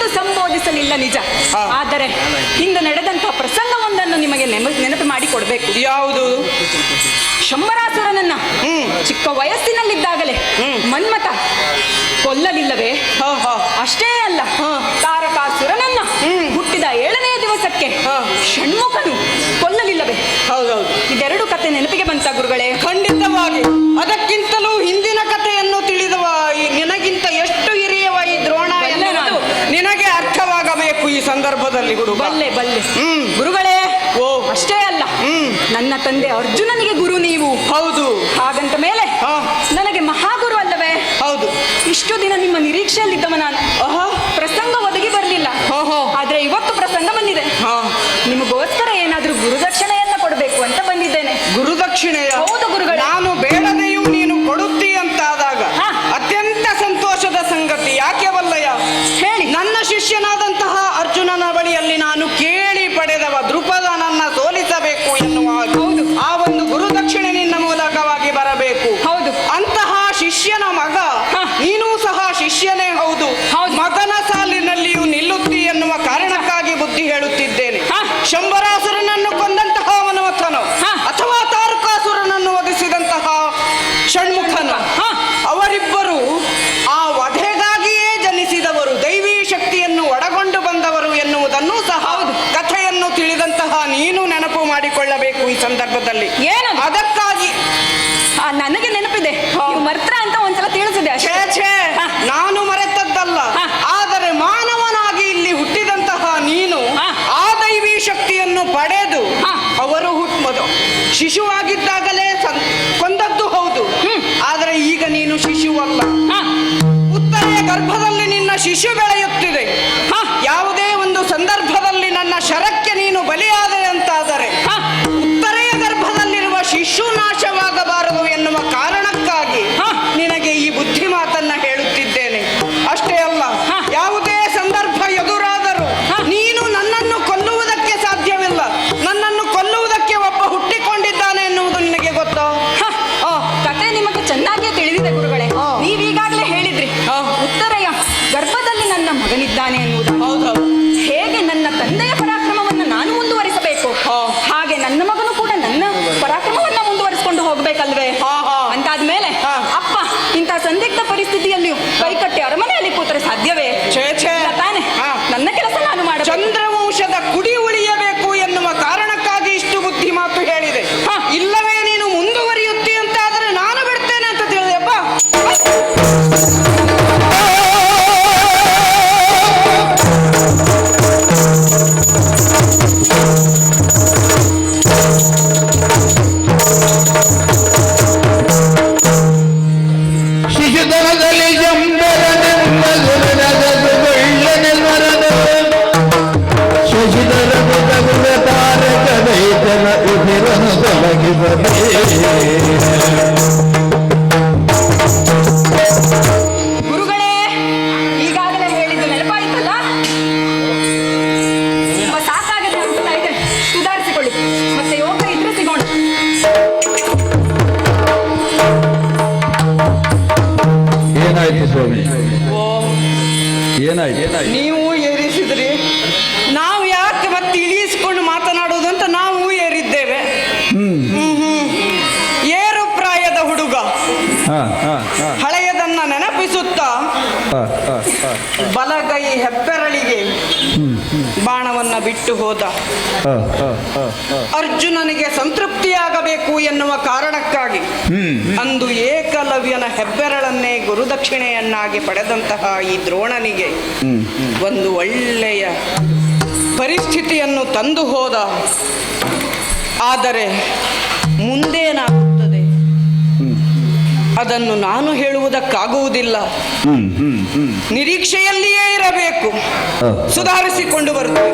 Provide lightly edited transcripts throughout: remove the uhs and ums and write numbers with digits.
ಎಂದು ಸಂಬೋಧಿಸಲಿಲ್ಲ ನಿಜ. ಆದರೆ ಹಿಂದೆ ನಡೆದಂತಹ ಪ್ರಸಂಗವೊಂದನ್ನು ನಿಮಗೆ ನೆನಪು ಮಾಡಿ ಕೊಡಬೇಕು. ಯಾವುದು? ಶಂಬರಾಸುರನನ್ನ ಚಿಕ್ಕ ವಯಸ್ಸಿನಲ್ಲಿದ್ದಾಗಲೇ ಮನ್ಮಥ ಕೊಲ್ಲಲಿಲ್ಲವೇ? ಅಷ್ಟೇ ಅಲ್ಲ, ತಾರಕಾಸುರನನ್ನ ಹುಟ್ಟಿದ 7ನೇ ದಿವಸಕ್ಕೆ ಷಣ್ಮುಖನು ಕೊಲ್ಲಲಿಲ್ಲವೇ? ಹೌದೌದು. ಇದೆರಡು ಕತೆ ನೆನಪಿಗೆ ಬಂತ ಗುರುಗಳೇ? ಖಂಡಿತವಾಗಿ. ಅದಕ್ಕಿಂತಲೂ ಹಿಂದಿನ ಕಥೆಯನ್ನು ತಿಳಿದವ ನಿನಗಿಂತ ಎಷ್ಟು ಹಿರಿಯವ ಈ ದ್ರೋಣ ಎನ್ನುವುದು ನಿನಗೆ ಅರ್ಥವಾಗಬೇಕು ಈ ಸಂದರ್ಭದಲ್ಲಿ ಗುರು. ಬಲ್ಲೆ ಬಲ್ಲೆ ಗುರುಗಳೇ. ಅಷ್ಟೇ ಅಲ್ಲ, ನನ್ನ ತಂದೆ ಅರ್ಜುನನಿಗೆ ಗುರು ನೀವು. ಹೌದು. ಹಾಗಂತ ಮೇಲೆ ನನಗೆ ಮಹಾಗುರು ಅಲ್ಲವೇ? ಹೌದು. ಇಷ್ಟು ದಿನ ನಿಮ್ಮ ನಿರೀಕ್ಷೆಯಲ್ಲಿದ್ದವ ನಾನು. ಪ್ರಸಂಗ ಒದಗಿ ಬರಲಿಲ್ಲ, ಆದ್ರೆ ಇವತ್ತು ಪ್ರಸಂಗ ಬಂದಿದೆ. ನಿಮಗೋಸ್ಕರ ಏನಾದ್ರೂ ಗುರುದಕ್ಷಿಣೆಯನ್ನ ಕೊಡಬೇಕು ಅಂತ ಬಂದಿದ್ದೇನೆ. ಗುರುದಕ್ಷಿಣೆಯ? ಹೌದು ಗುರುಗಳೇ. ನಾನು ಬೇಡದೆಯೂ ನೀನು ಕೊಡುತ್ತೀ ಅಂತಾದಾಗ ಅತ್ಯಂತ ಸಂತೋಷದ ಸಂಗತಿ. ಯಾಕೆ ವಲ್ಲಯ್ಯ? ಹೇಳಿ. ನನ್ನ ಶಿಷ್ಯನಾದಂತಹ ಅರ್ಜುನನ ಬಳಿಯಲ್ಲಿ ನಾನು ಕೇಳಿ ಪಡೆದವ ದೃಪದನನ್ನ ಸೋಲಿಸಬೇಕು ಎನ್ನುವ ಆ ಒಂದು ಗುರುದಕ್ಷಿಣೆ ನಿನ್ನ ಮೂಲಕವಾಗಿ ಬರಬೇಕು. ಹೌದು. ಅಂತಹ ಶಿಷ್ಯನ ಮಗ ನೀನೂ ಸಹ ಶಿಷ್ಯನೇ ಹೌದು. ಮಗನ ಸಾಲಿನಲ್ಲಿಯೂ ನಿಲ್ಲುತ್ತಿ ಎನ್ನುವ ಕಾರಣಕ್ಕಾಗಿ ಬುದ್ಧಿ ಹೇಳುತ್ತಿದ್ದೇನೆ. ಶಂಬರಾಸುರನನ್ನು ಕೊಂದಂತಹ ಮನ್ಮಥನು ಅಥವಾ ತಾರಕಾಸುರನನ್ನು ವಧಿಸಿದಂತಹ ಷಣ್ಮುಖನು, ಅವರಿಬ್ಬರು ಆ ವಧೆಗಾಗಿಯೇ ಜನಿಸಿದವರು, ದೈವೀ ಶಕ್ತಿಯನ್ನು ಒಳಗೊಂಡು ಬಂದವರು ಎನ್ನುವುದನ್ನು ಸಹ ಕಥೆಯನ್ನು ತಿಳಿದಂತಹ ನೀನು ನೆನಪು ಮಾಡಿಕೊಳ್ಳಬೇಕು ಈ ಸಂದರ್ಭದಲ್ಲಿ. ಏನು ಅದಕ್ಕಾಗಿ ನನಗೆ ನೆನಪಿದೆ, ಮರ್ತ್ರ ಅಂತ ಒಂದ್ಸಲ ತಿಳಿಸಿದೆ. ನಾನು ಮರೆತದ್ದಲ್ಲ. ಆದರೆ ಮಾನವನಾಗಿ ಇಲ್ಲಿ ಹುಟ್ಟಿದಂತಹ ನೀನು ಆ ದೈವೀ ಶಕ್ತಿಯನ್ನು ಪಡೆದು ಅವರು ಶಿಶುವಾಗಿದ್ದಾಗಲೇ ಕೊಂದದ್ದು ಹೌದು. ಆದರೆ ಈಗ ನೀನು ಶಿಶುವಲ್ಲ. ಉತ್ತರೆಯ ಗರ್ಭದಲ್ಲಿ ನಿನ್ನ ಶಿಶು ಬೆಳೆಯುತ್ತಿದೆ. ಯಾವುದೇ ಒಂದು ಸಂದರ್ಭದಲ್ಲಿ ನನ್ನ ಶರಕ್ಕೆ ನೀನು ಬಲಿಯಾದೆ ಅಂತಾದರೆ ಉತ್ತರೆಯ ಗರ್ಭದಲ್ಲಿರುವ ಶಿಶು ನಾಶವಾಗಬಾರದು ಎನ್ನುವ ಕಾರಣಕ್ಕಾಗಿ ನಿನಗೆ ಈ ಬುದ್ಧಿ ಮಾತನ್ನ ಹೇಳುತ್ತಿದ್ದೇನೆ. ಅಷ್ಟೇ ಅಲ್ಲ, ಯಾವುದೇ ಸಂದರ್ಭ ಎದುರಾದರೂ ನೀನು ನನ್ನನ್ನು ಕೊಲ್ಲುವುದಕ್ಕೆ ಸಾಧ್ಯವಿಲ್ಲ. ನನ್ನನ್ನು ಕೊಲ್ಲುವುದಕ್ಕೆ ಒಬ್ಬ ಹುಟ್ಟಿಕೊಂಡಿದ್ದಾನೆ ಎನ್ನುವುದು ನಿನಗೆ ಗೊತ್ತಾ? ಕತೆ ನಿಮಗೆ ಚೆನ್ನಾಗಿಯೇ ತಿಳಿದಿದೆ ಗುರುಗಳೇ. ನೀವೀಗಾಗಲೇ ಹೇಳಿದ್ರಿ ಉತ್ತರೆಯ ಗರ್ಭದಲ್ಲಿ ನನ್ನ ಮಗನಿದ್ದಾನೆ ಎನ್ನುವುದು. ಹೌದೌದು. ಹೇಗೆ ನನ್ನ ತಂದೆಯ ಪರಾಕ್ರಮವನ್ನು ನಾನು ಮುಂದುವರಿಸಬೇಕು, ಹಾಗೆ ನನ್ನ ಮಗನು ಕೂಡ ನನ್ನ ಪರಾಕ್ರಮವನ್ನ ಮುಂದುವರಿಸಿಕೊಂಡು ಹೋಗ್ಬೇಕಲ್ವೇ? ಅಂತಾದ್ಮೇಲೆ ಅಪ್ಪ ಇಂಥ ಸಂದಿಗ್ಧ ಪರಿಸ್ಥಿತಿಯಲ್ಲಿಯೂ ಕೈಕಟ್ಟಿ ಅರಮನೆಯಲ್ಲಿ ಕೂತರೆ ಸಾಧ್ಯವೇ? ತಾನೆ ನನ್ನ ಕೆಲಸ ನಾನು ಮಾಡ. ಚಂದ್ರವಂಶದ ಕುಡಿ ಉಳಿಯಬೇಕು ಎನ್ನುವ ಕಾರಣಕ್ಕಾಗಿ ಇಷ್ಟು ಬುದ್ಧಿ ಮಾತು ಹೇಳಿದೆ. ಇಲ್ಲವೇ ನೀನು ಮುಂದುವರಿಯುತ್ತಿ ಅಂತ ಆದ್ರೆ ನಾನು ಬಿಡ್ತೇನೆ ಅಂತ ತಿಳಿದೆಯಪ್ಪ. ಶಿಶುಧನದಲ್ಲಿ ಗುರುಗಳೇ, ಈಗಾಗಲೇ ಹೇಳಿದ್ದು ನೆನಪಾಯಿತಲ್ಲ? ಸಾಕಾಗದೆ ಅನಿಸ್ತಾ ಇದೆ, ಸುಧಾರಿಸಿಕೊಳ್ಳಿ. ಮತ್ತೆ ಯೋಗ ಇದ್ರೆ ಸಿಗೋಣ. ಏನಾಯ್ತು ಸ್ವಾಮಿ? ಏನಾಯ್ತು? ನೀವು ಏರಿಸಿದ್ರಿ, ನಾವು ಯಾಕೆ ಮತ್ತೆ ಇಳಿಸಿಕೊಂಡು ಮಾತನಾಡುವುದು ಅಂತ ನಾವು ಏರಿದ್ದೇವೆ. ಏರು ಪ್ರಾಯದ ಹುಡುಗ ಹಳೆಯದನ್ನ ನೆನಪಿಸುತ್ತಾ ಬಲಗೈ ಹೆಬ್ಬೆರಳಿಗೆ ಬಾಣವನ್ನ ಬಿಟ್ಟು ಹೋದ. ಅರ್ಜುನನಿಗೆ ಸಂತೃಪ್ತಿಯಾಗಬೇಕು ಎನ್ನುವ ಕಾರಣಕ್ಕಾಗಿ ಅಂದು ಏಕಲವ್ಯನ ಹೆಬ್ಬೆರಳನ್ನೇ ಗುರುದಕ್ಷಿಣೆಯನ್ನಾಗಿ ಪಡೆದಂತಹ ಈ ದ್ರೋಣನಿಗೆ ಒಂದು ಒಳ್ಳೆಯ ಪರಿಸ್ಥಿತಿಯನ್ನು ತಂದು ಹೋದ. ಆದರೆ ಮುಂದೇನಾಗುತ್ತದೆ ಅದನ್ನು ನಾನು ಹೇಳುವುದಕ್ಕಾಗುವುದಿಲ್ಲ. ನಿರೀಕ್ಷೆಯಲ್ಲಿಯೇ ಇರಬೇಕು. ಸುಧಾರಿಸಿಕೊಂಡು ಬರುತ್ತೇವೆ.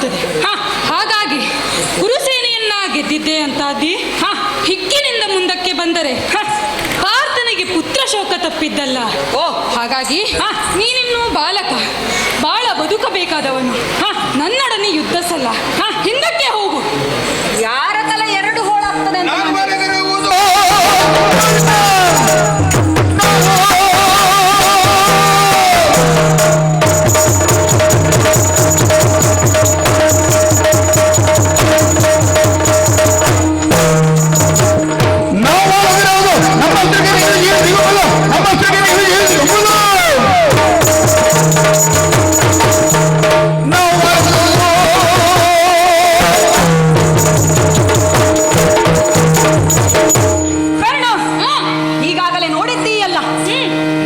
ಆಗುತ್ತದೆ. ಹಾಗಾಗಿ ಕುರುಸೇನೆಯನ್ನ ಗೆದ್ದಿದ್ದೆ ಅಂತಾದಿ ಹಿಕ್ಕಿನಿಂದ ಮುಂದಕ್ಕೆ ಬಂದರೆ ಪಾರ್ಥನಿಗೆ ಪುತ್ರ ಶೋಕ ತಪ್ಪಿದ್ದಲ್ಲ. ಹಾಗಾಗಿ ನೀನಿನ್ನು ಬಾಲಕ, ಬಾಳ ಬದುಕಬೇಕಾದವನು. ನನ್ನೊಡನೆ ಯುದ್ಧ ಸಲ್ಲ, ಹಿಂದಕ್ಕೆ ಹೋಗು. ಯಾರ ತಲೆ ಎರಡು ಹೋಳಾಗ್ತದೆ ಅಂತ ನಾನು ಬರೆದಿರುವುದು ಕರ್ಣ, ಈಗಾಗಲೇ ನೋಡಿದ್ದೀಯಲ್ಲ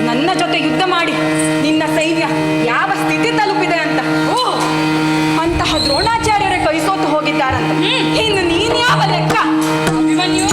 ನನ್ನ ಜೊತೆ ಯುದ್ಧ ಮಾಡಿ ನಿನ್ನ ಸೈನ್ಯ ಯಾವ ಸ್ಥಿತಿ ತಲುಪಿದೆ ಅಂತ. ಅಂತಹ ದ್ರೋಣಾಚಾರ್ಯರೇ ಕೈಸೋತು ಹೋಗಿದ್ದಾರಂತ. ಇನ್ನು ನೀನ್ ಯಾವ ಲೆಕ್ಕ? ಅಭಿಮನ್ಯು,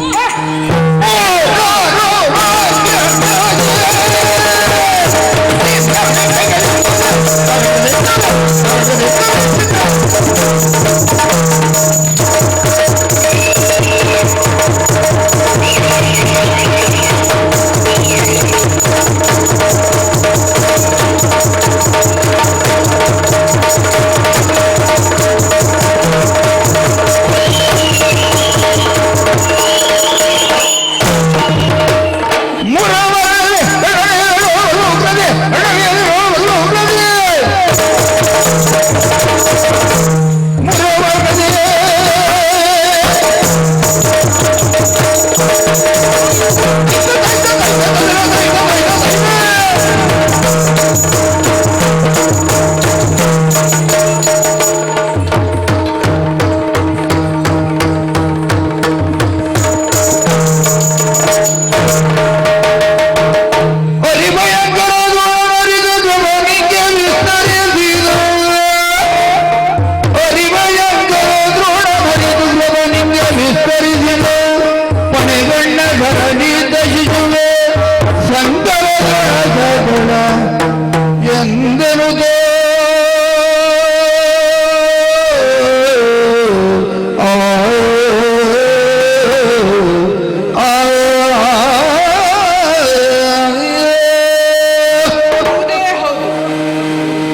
ಹೌದೇ ಹೌದು.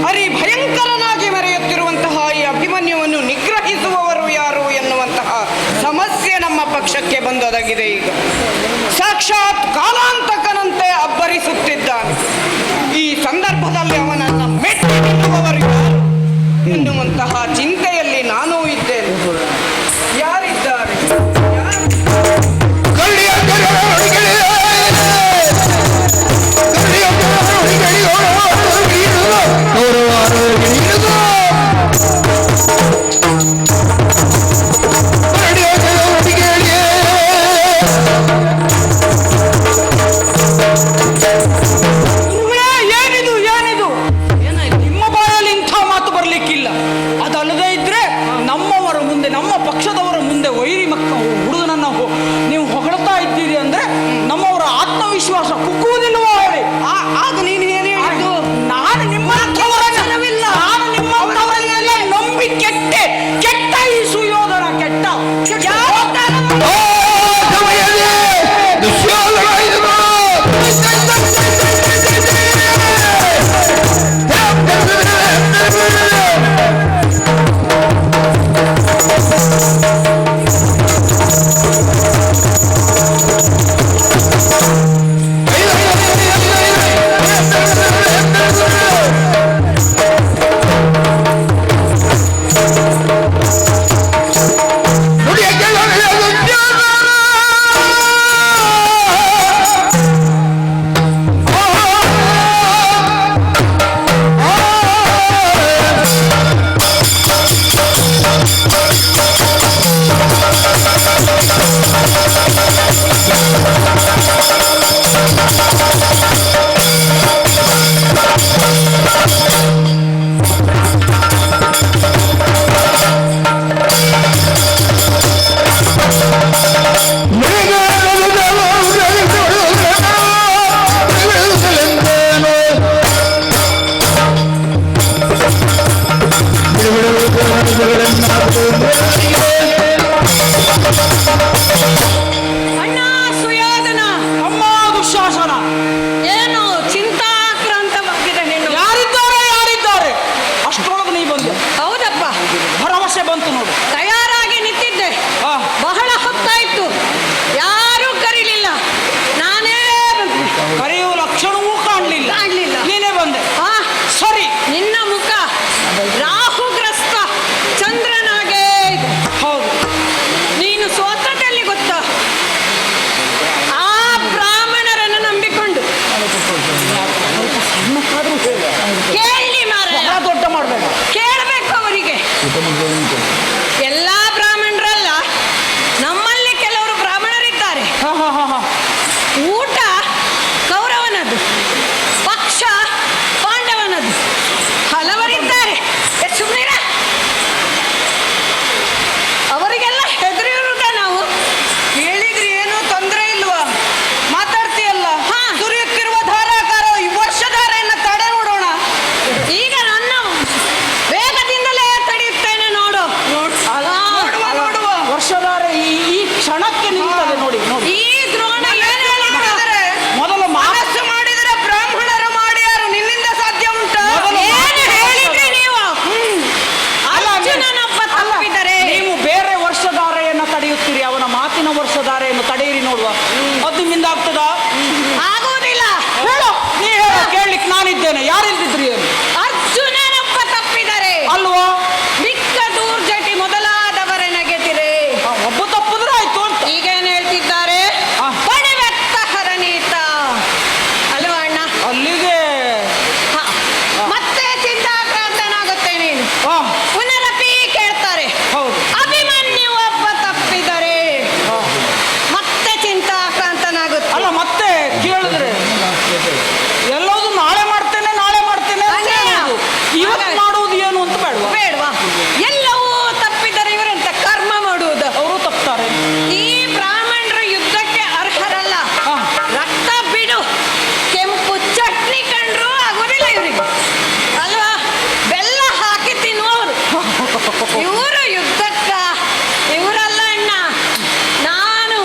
ಅರಿ ಭಯಂಕರನಾಗಿ ಮೆರೆಯುತ್ತಿರುವಂತಹ ಈ ಅಭಿಮನ್ಯುವನ್ನು ನಿಗ್ರಹಿಸುವವರು ಯಾರು ಎನ್ನುವಂತಹ ಸಮಸ್ಯೆ ನಮ್ಮ ಪಕ್ಷಕ್ಕೆ ಬಂದೊದಗಿದೆ. ಈಗ ಸಾಕ್ಷಾತ್ ಕಾಲಾಂತಕನಂತೆ ಅಬ್ಬರಿಸುತ್ತಿದ್ದಾನೆ. ಈ ಸಂದರ್ಭದಲ್ಲಿ ಅವನನ್ನು ಮೆಟ್ಟಿ ನಿಲ್ಲುವವರು ಯಾರು ಎನ್ನುವಂತಹ ಚಿಂತೆಯಲ್ಲಿ ನಾನೂ ಇದ್ದೇನೆ. ಯಾರಿದ್ದಾರೆ? ಏನಿದು ಏನಿದು? ನಿಮ್ಮ ಬಾಯಲ್ಲಿ ಇಂಥ ಮಾತು ಬರಲಿಕ್ಕಿಲ್ಲ. ಅದಲ್ಲದೆ ಇದ್ರೆ ನಮ್ಮವರ ಮುಂದೆ, ನಮ್ಮ ಪಕ್ಷದವರ ಮುಂದೆ ವೈರಿ ಹುಡುಗನನ್ನ ನೀವು ಹೊಗಳ್ತಾ ಇದ್ದೀರಿ ಅಂದ್ರೆ ನಮ್ಮವರ ಆತ್ಮವಿಶ್ವಾಸ ಕುಗ್ಗುವುದಿಲ್ಲವೋ ಹೇಳಿ. ಆಗ ನೀನು ಏನು ಹೇಳಿದ್ದು? ನಾನು ನಿಮ್ಮಂಥವರನ್ನೆಲ್ಲ, ನಾನು ನಿಮ್ಮಂಥವರನ್ನೆಲ್ಲ ನಂಬಿ ಕೆಟ್ಟೆ. ಕೆಟ್ಟ ಈ ಸುಯೋಧನ ಕೆಟ್ಟ. ಬಂತು ನೋಡು. ತಯಾರಾಗಿ ನಿಂತಿದ್ದೆ. ಹಾ. ಬಹಳ ಹೊತ್ತಾಯ್ತು, ಯಾರೂ ಕರೀಲಿಲ್ಲ, ನಾನೇ ಬಂದೆ. ಕರೆಯುವ ಲಕ್ಷಣವೂ ಕಾಣಲಿಲ್ಲ. ಕಾಣ್ಲಿಲ್ಲ. ನೀನೇ ಬಂದೆ. ಆ, ಸರಿ. ನಿನ್ನ ಮುಖ ರಾಹುಗ್ರಸ್ತ ಚಂದ್ರನಾಗೇ ಇದೆ. ಹೌದು. ನೀನು ಸೋತದಲ್ಲಿ ಗೊತ್ತಾ? ಆ ಬ್ರಾಹ್ಮಣರನ್ನು ನಂಬಿಕೊಂಡು ಕೇಳಿ ಮಾರ, ದೊಡ್ಡ ಮಾಡಬೇಡ. ಕೇಳಬೇಕು ಅವರಿಗೆ. ಎಲ್ಲಾ ಬ್ರಾಹ್ಮಣರಲ್ಲ, ನಮ್ಮಲ್ಲಿ ಕೆಲವರು ಬ್ರಾಹ್ಮಣರಿದ್ದಾರೆ. ಊಟ ಕೌರವನದ್ದು, ಪಕ್ಷ ಪಾಂಡವನದ್ದು, ಹಲವರಿದ್ದಾರೆ. ಸುಮ್ಮನಿರ, ಅವರಿಗೆಲ್ಲ ಹೆದರಿರುವುದ ನಾವು? ಹೇಳಿದ್ರಿ ಏನೂ ತೊಂದರೆ ಇಲ್ವಾ? ಮಾತಾಡ್ತೀಯಲ್ಲ. ಹಾ. ಸುರಿಯುತ್ತಿರುವ ಧಾರಾಕಾರ ಈ ವರ್ಷಧಾರೆಯನ್ನ ತಡೆ ನೋಡೋಣ. ಈಗ ನನ್ನ ವೇಗದಿಂದಲೇ ತಡೆಯುತ್ತೇನೆ ನೋಡು. ನೋಡುವ ನೋಡುವ. ವರ್ಷಧಾರೆ ಈ ಕ್ಷಣಕ್ಕೆ ನಿಲ್ತದೆ ನೋಡಿ ನೋಡಿ. ಈ ದ್ರೋಣ ಏನು ಹೇಳಿದ್ರು? ಮೊದಲು ಮನಸ್ಸು ಮಾಡಿದರೆ ಬ್ರಾಹ್ಮಣರು ಮಾಡ್ಯಾರು, ನಿನ್ನಿಂದ ಸಾಧ್ಯ ಉಂಟಾ? ಏನು ಹೇಳಿದ್ರಿ ನೀವು? ಅರ್ಜುನನೊಬ್ಬ ತಪ್ಪಿದರೆ ನೀವು ಬೇರೆ ವರ್ಷಧಾರೆಯನ್ನ ತಡೆಯುತ್ತೀರಿ, ಅವನ ಮಾತಿನ ವರ್ಷಧಾರೆಯನ್ನು ತಡೆಯಿರಿ ನೋಡುವ. ಅದು ನಿಮ್ಮಿಂದ ಆಗ್ತದಾ? ಆಗುವುದಿಲ್ಲ. ಹೇಳು, ನೀ ಹೇಳು, ಕೇಳಲಿಕ್ಕೆ ನಾನಿದ್ದೇನೆ. ಯಾರಿಲ್ದಿದ್ರಿ ಏನು? ಅರ್ಜುನನೊಬ್ಬ ತಪ್ಪಿದರೆ ಅಲ್ವಾ? ಮಿಕ್ಕ ದೂರ್ಜಟಿ ಮೊದಲಾದವರ ನಗೆತಿರೆ. ಒಬ್ಬ ತಪ್ಪಿದ್ರೆ ಆಯ್ತು ಅಂತ. ಈಗೇನು ಹೇಳ್ತಿದ್ದಾರೆ? ಆ. ಪಣಿವೆತ್ತ ಹರನೀತ ಅಲ್ವಾ ಅಣ್ಣ? ಅಲ್ಲಿಗೆ ಹ. ಮತ್ತೆ ಚಿಂತಾಕ್ರಾಂತನಾಗುತ್ತೆ ನೀನು. ಆ, ಪುನರಪಿ ಕೇಳ್ತಾರೆ. ಹೌದು. ಅಭಿಮನ್ಯು ಒಬ್ಬ ತಪ್ಪಿದರೆ ಆ. ಮತ್ತೆ ಚಿಂತಾಕ್ರಾಂತನಾಗುತ್ತೆ. ಅಲ್ಲ, ಮತ್ತೆ ಕೇಳಿದ್ರೆ ಎಲ್ಲೋದು ನಾಳೆ ಮಾಡ್ತೇನೆ ನಾಳೆ ಮಾಡ್ತೇನೆ ಅಂತ ಹಾಗೆ. ಹೇಳೋದು. ಇವತ್ತು ಹಾಗೆ. ಮಾಡುವುದು ಏನು ಅಂತ ಬೇಡವಾ? ಬೇಡವಾ? ಎಲ್ಲವೂ ತಪ್ಪಿದರೆ ಇವರೆಂತ ಕರ್ಮ ಮಾಡುವುದು? ಅವರು ತಪ್ತಾರೆ. ಈ ಬ್ರಾಹ್ಮಣರು ಯುದ್ಧಕ್ಕೆ ಅರ್ಹರಲ್ಲ. ಹಾ. ರಕ್ತ ಬಿಡು, ಕೆಂಪು ಚಟ್ನಿ ಕಂಡ್ರು ಆಗುದಿಲ್ಲ ಇವರಿಗೆ, ಅಲ್ವಾ? ಬೆಲ್ಲ ಹಾಕಿ ತಿನ್ನುವವರು ಇವರು. ಯುದ್ಧಕ್ಕ ಇವರಲ್ಲ ಅಣ್ಣ. ನಾನು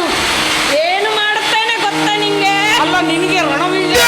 ಏನು ಮಾಡುತ್ತೇನೆ ಗೊತ್ತಾ ನಿಂಗೆ? ಅಲ್ಲ, ನಿನಗೆ ರಣವೀಳ್ಯ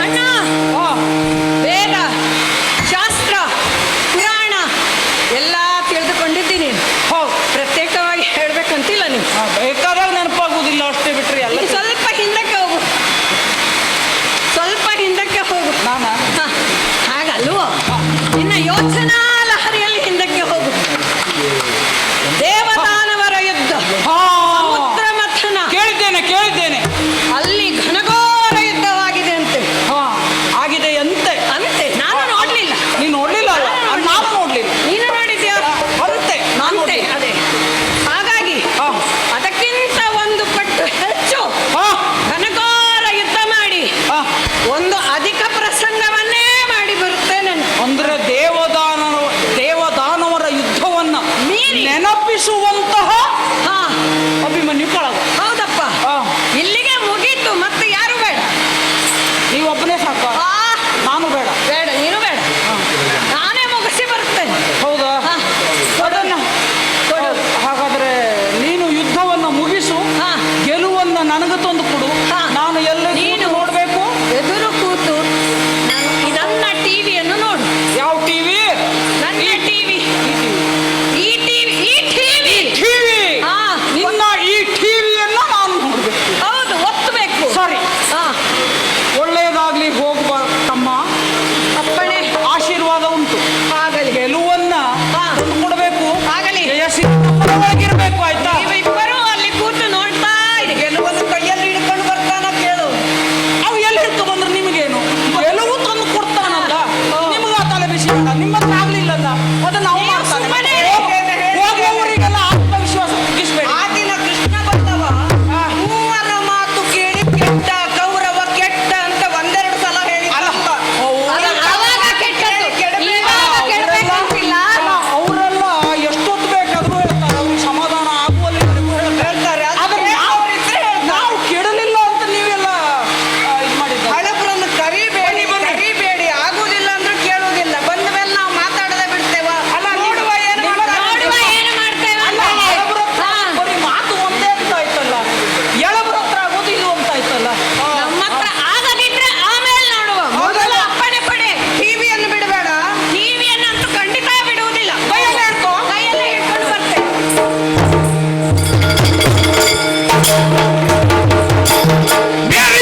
ಅಣ್ಣ, ವೇದ ಶಾಸ್ತ್ರ ಪುರಾಣ ಎಲ್ಲ ತಿಳಿದುಕೊಂಡಿದ್ದೀನಿ. ಪ್ರತ್ಯೇಕವಾಗಿ ಹೇಳ್ಬೇಕಂತಿಲ್ಲ ನೀವು. ಬೇಕಾದಾಗ ನೆನಪಾಗುವುದಿಲ್ಲ ಅಷ್ಟೇ, ಬಿಟ್ರಿ ಎಲ್ಲ ಸ್ವಲ್ಪ ಹಿಂದಕ್ಕೆ ಹೋಗು, ಸ್ವಲ್ಪ ಹಿಂದಕ್ಕೆ ಹೋಗು. ನಾನಾ? ಹ, ಹಾಗಲ್ವೋ? ನಿನ್ನ ಯೋಚನಾ ಲಹರಿಯಲ್ಲಿ ಹಿಂದಕ್ಕೆ ಹೋಗು. ದೇವದಾನವರ ಯುದ್ಧ, ಹಾ. ಸಮುದ್ರ ಮಥನ, ಕೇಳಿದ್ದೇನೆ ಕೇಳಿದ್ದೇನೆ. ಅಲ್ಲಿ ಘನಘೋರ ಯುದ್ಧವಾಗಿದೆ ಅಂತೆ. ಹಾ, ಆಗಿದೆ ಅಂತೆ. ಅಂತೆ? ನಾನು ನೋಡ್ಲಿಲ್ಲ. ನೀನು ನೋಡ್ಲಿಲ್ಲ ಅಲ್ಲ? ನಾನು ನೋಡ್ಲಿಲ್ಲ. ನೀನು ನೋಡಿದ್ಯಾ? ಅಂತೆ ನಾನು ಅಂತೆ, ನೋಡ್ಲಿಲ್ಲ. ಅದೇ. ಹಾಗಾಗಿ ಹಾ. ಅದಕ್ಕಿಂತ ಒಂದು ಪಟ್ಟು ಹೆಚ್ಚು ಹಾ. ಘನಘೋರ ಯುದ್ಧ ಮಾಡಿ ಹಾ. ಒಂದು ಅಧಿಕ ಪ್ರಸಂಗವನ್ನೇ ಮಾಡಿ ಬರುತ್ತೇನೆ. ಅಂದ್ರೆ ದೇವದಾನವರ ಯುದ್ಧವನ್ನ ಮೀರಿ ನೆನಪಿಸುವಂತಹ ಹಾ, ಅಭಿಮನ್ಯು ಕಳಗ. ಹೌದಪ್ಪ. ಹಾ. ಇಲ್ಲಿಗೆ ಮುಗೀತು, ಮತ್ತೆ ಯಾರು ಬೇಡ. ನೀವೊಬ್ಬನೇ ಸಾಕ? ಆ, ನಾನು ಬೇಡ. ಬೇಡ, ನೀನು ಬೇಡ. ನಾನೇ ಮುಗಿಸಿ ಬರ್ತೇನೆ. ಹೌದಾ? ಹಾ. ಅದನ್ನ ಕೊಡು. ಹಾಗಾದ್ರೆ ನೀನು ಯುದ್ಧವನ್ನು ಮುಗಿಸು, ಹಾ. ಗೆಲುವನ್ನ ನನಗೆ ತಂದು ಕೊಡು. ಹಾ. ನಾನು ಎಲ್ಲ ನೀನು ನೋಡ್ಬೇಕು. ಎದುರು ಕೂತು ನನ್ನ ಟಿವಿಯನ್ನು ನೋಡು. ಯಾವ ಟಿವಿ? ನನ್ನ ಟಿವಿ, ಈ ಟಿವಿ, ಈ ಟಿವಿ. ಟಿವಿ. ಹಾ. ನಿನ್ನ ಈ ಟಿವಿಯನ್ನ ನಾನು ನೋಡ್ಬೇಕು. ಹೌದು, ಒತ್ತಬೇಕು. ಸರಿ, ಹಾ. ಒಳ್ಳೇದಾಗ್ಲಿ, ಹೋಗುವ ತಮ್ಮ. ಅಪ್ಪಣೆ. ಆಶೀರ್ವಾದ ಉಂಟು. ಆಗಲಿ. ಗೆಲುವನ್ನ ಹಾ. ತಂದು ಕೊಡಬೇಕು. ಆಗಲಿ. ಜಯಸಿಂಹರಾಗಿರ್ಬೇಕು, ಆಯ್ತಾ? ನೀವಿಬ್ಬರು ಅಲ್ಲಿ ಕೂತು ನೋಡ್ತಾ ಇರಿ. ಗೆಲುವನ್ನು ಕೈಯಲ್ಲಿ ಹಿಡ್ಕೊಂಡು ಬರ್ತಾನ ಕೇಳು. ಅವು ಎಲ್ಲಿ ಹಿಡ್ಕೊ ಬಂದ್ರೆ ನಿಮಗೇನು? ಗೆಲುವು ತಂದು ಕೊಡ್ತಾನಲ್ಲ, ನಿಮಗ ತಲೆ ಬಿಸಿ ಬೇಡ. ನಿಮ್ಮ ಹತ್ರ ಆಗ್ಲಿಲ್ಲಲ್ಲ ಅದನ್ನ ನಾವು ನೀವು ಮಾಡ್ತಾನೆ. ಸುಮ್ಮನೆ ಹೋಗುವವರಿಗೆಲ್ಲ ಆತ್ಮವಿಶ್ವಾಸ ಕುಗ್ಗಿಸ್ಬೇಡಿ. ಆ ದಿನ ಕೃಷ್ಣ ಬಂದವ ಮೂವರ ಮಾತು ಕೇಳಿ ಕೆಟ್ಟ ಕೌರವ ಕೆಟ್ಟ ಅಂತ ಒಂದೆರಡು ಸಲ ಹೇಳಿ ಅಲ್ಲ, ಅದು ಅವಾಗ ಕೆಟ್ಟದ್ದು, ಇವಾಗ ಕೆಡಬೇಕಂತಿಲ್ಲ. ಅವರೆಲ್ಲ ಎಷ್ಟೊತ್ತು ಬೇಕಾದ್ರೂ ಹೇಳ್ತಾರೆ, ಅವ್ರಿಗೆ ಸಮಾಧಾನ ಆಗುವಲ್ಲಿವರೆಗೂ ಹೇಳ್ತಾರೆ. ಹೇಳ್ತಾರೆ. ಆದ್ರೆ ನಾವು ಕೆಡಲಿಲ್ಲ ಅಂತ ನೀವೆಲ್ಲ ಇದು ಮಾಡಿದ್ದಾರೆ. ಹಳಬ್ರನ್ನು ಕರಿಬೇಡಿ ಕರಿಬೇಡಿ ಆಗುದಿಲ್ಲ ಅಂದ್ರೆ ಕೇಳುವುದಿಲ್ಲ. ಬಂದ ಮೇಲೆ ನಾವು ಮಾತಾಡದೆ ಬಿಡ್ತೇವ. ಅಲ್ಲ, ನೋಡುವ ಏನು ಮಾಡ್ತಾರೆ. ನೋಡುವ ಏನು ಮಾಡ್ತೇವೆ ಅಲ್ಲ, ಅಂತ ಹೇಳಿ. ಹಳಬ್ರ ಹತ್ರ ಬರೀ ಮಾತು ಒಂದೇ ಅಂತ ಆಯ್ತಲ್ಲ, ಎಳಬ್ರ ಹತ್ರ ಆಗೋದು ಇದು ಅಂತ ಆಯ್ತಲ್ಲ. ನಮ್ಮ ಹತ್ರ ಆಗದಿದ್ರೆ ಆಮೇಲೆ ನೋಡುವ. ಮೊದಲು ಅಪ್ಪಣೆ ಪಡೆ. ಟಿವಿಯನ್ನು ಬಿಡಬೇಡ. ಟಿವಿಯನ್ನಂತೂ ಖಂಡಿತ ಬಿಡುವುದಿಲ್ಲ. ಕೈಯಲ್ಲಿ ಹಿಡ್ಕೊ. ಕೈಯಲ್ಲೇ ಹಿಡ್ಕೊಂಡು ಬರ್ತೇವೆ. ಬೇರೆ